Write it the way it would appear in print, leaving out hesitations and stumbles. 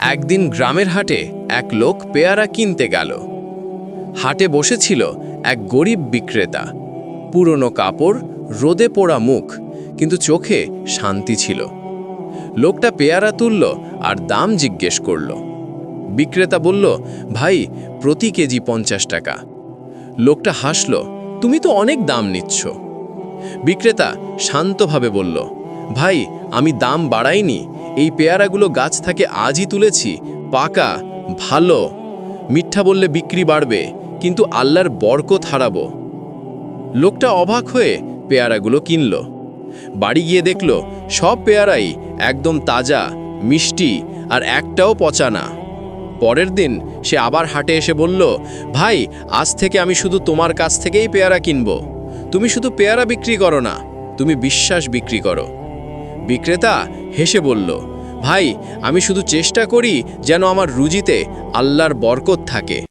একদিন গ্রামের হাটে এক লোক পেয়ারা কিনতে গেল। হাটে বসেছিল এক গরিব বিক্রেতা। পুরনো কাপড়, রোদে পোড়া মুখ, কিন্তু চোখে শান্তি ছিল। লোকটা পেয়ারা তুলল আর দাম জিজ্ঞেস করল। বিক্রেতা বলল, ভাই, প্রতি কেজি 50 টাকা। লোকটা হাসল, তুমি তো অনেক দাম নিচ্ছ। বিক্রেতা শান্তভাবে বলল, ভাই, আমি দাম বাড়াইনি। এই পেয়ারাগুলো গাছ থেকে আজই তুলেছি, পাকা, ভালো। মিথ্যা বললে বিক্রি বাড়বে, কিন্তু আল্লাহর বরকত হারাবো। লোকটা অবাক হয়ে পেয়ারাগুলো কিনল। বাড়ি গিয়ে দেখল সব পেয়ারাই একদম তাজা, মিষ্টি, আর একটাও পচা না। পরের দিন সে আবার হাটে এসে বলল, ভাই, আজ থেকে আমি শুধু তোমার কাছ থেকেই পেয়ারা কিনব। তুমি শুধু পেয়ারা বিক্রি করো না, তুমি বিশ্বাস বিক্রি করো। বিক্রেতা হেসে বলল, ভাই, আমি শুধু চেষ্টা করি যেন আমার রুজিতে আল্লাহর বরকত থাকে।